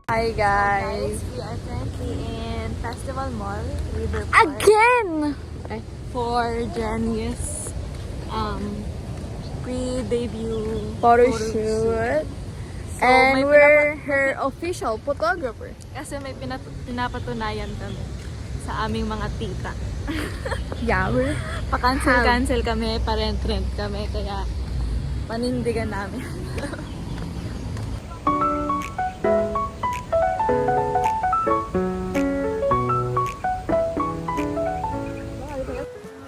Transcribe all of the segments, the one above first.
Hi guys! We are currently in Festival Mall, Liverpool. Again! For Jenny's pre-debut Photo shoot. So, And may we're her official photographer. Kasi may pinapatunayan kami sa aming mga tita. Yeah, we're Pa-cancel kami, pa-rent kami, kaya panindigan namin.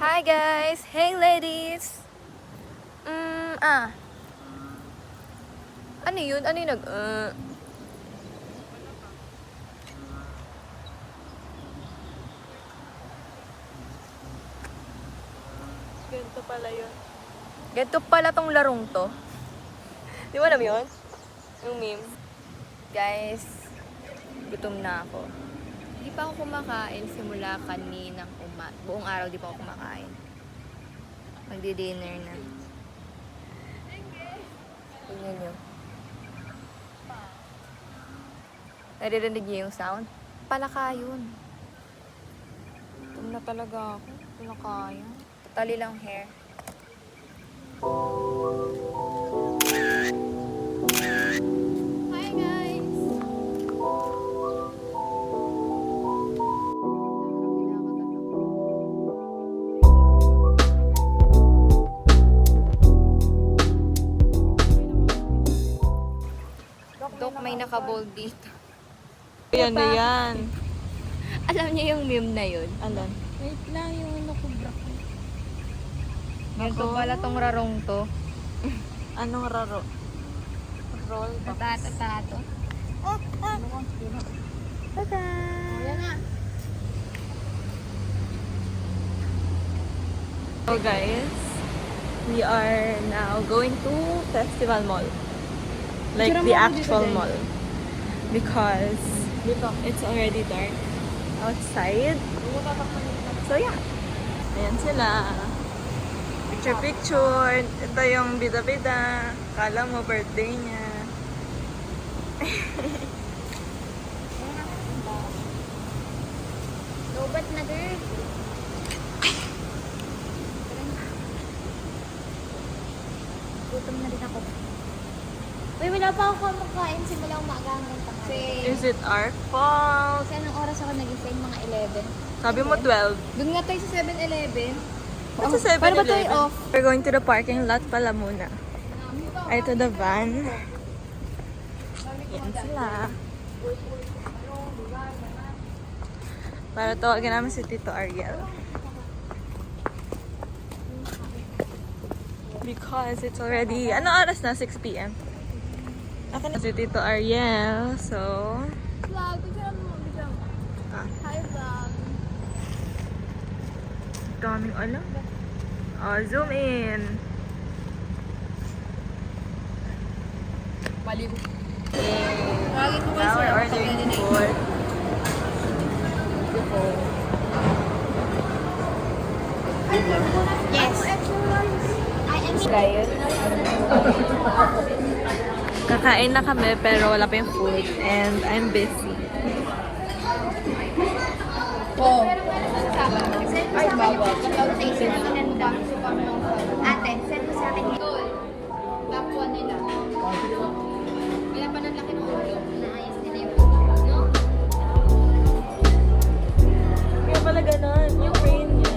Hi guys! Hey ladies! Ano yun? Ano yung Ganito pala yun. Ganito pala tong larong to. Di ba alam yun? Yung meme. Guys, gutom na ako. Hindi pa ako kumakain simula kaninang buong araw di pa ako kumakain. Magdi-dinner na. Tingnan nyo. Naririnig niyo yung sound? Palaka yun. Gutom na talaga ako. Hindi na kaya. Totally lang hair. Hi guys! Dok, may nakabold dito. Yan na yan. Alam niyo yung meme na yun? Alam. Wait lang, yung nakubra ko. Ganito pala tong rarong to. Anong raro? Roll box. Tato. Tada! Yan na. So guys, we are now going to Festival Mall. Like the actual mall. Because it's already dark outside. So yeah. Ayan sila. Picture. Ito yung bida-bida. Kala mo birthday niya. Lobat na girl. Gutom na din ako. Uy, wala pa ako kumakain simula umaga hanggang tanghali. Is it our fault? Kasi anong oras ako nagising? Mga 11. Sabi mo 12. Doon nga tayo sa 7-Eleven. What's a 7-Eleven? Paano ba tayo off? We're going to the parking lot pala muna. Ay, to the van. Yan sila. Para tawagin namin si Tito Ariel. Because it's already, ano oras na? 6 p.m. Akin na si Tito Ariel. So, Vlog. Bigyan mo. Hi, vlog. daming alam. Oh, zoom in. Maliw. Yay. Now we're ordering food. Yes. I am Ryan. Kakain na kami pero wala pa yung food and I'm busy. Oh. Ay, bawal. Ate, send mo sa akin ito. Top 1 nila. Kaya pa ng laki ng ulo. Naayos nila yung no? Kaya pala ganun, yung brain niya.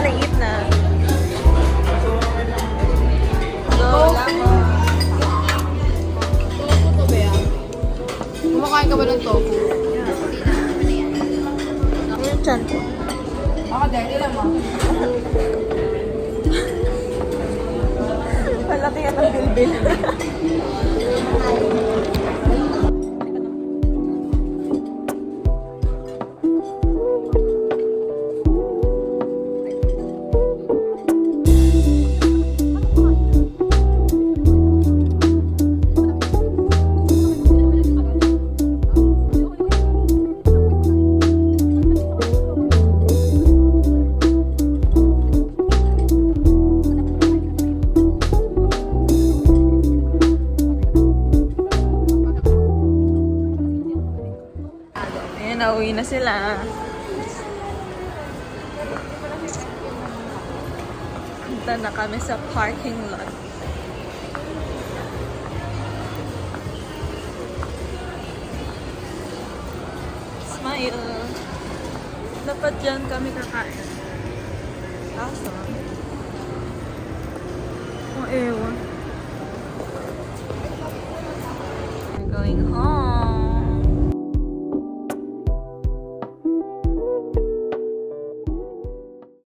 Nait na. Kumakain ka ba ng tofu? Yung chan ko. Ako din, ilan mo? Malaki yan ang bilbil. Punta na kami sa parking lot. Smile! Dapat dyan kami kakain. Kaso, ewan. We're going home.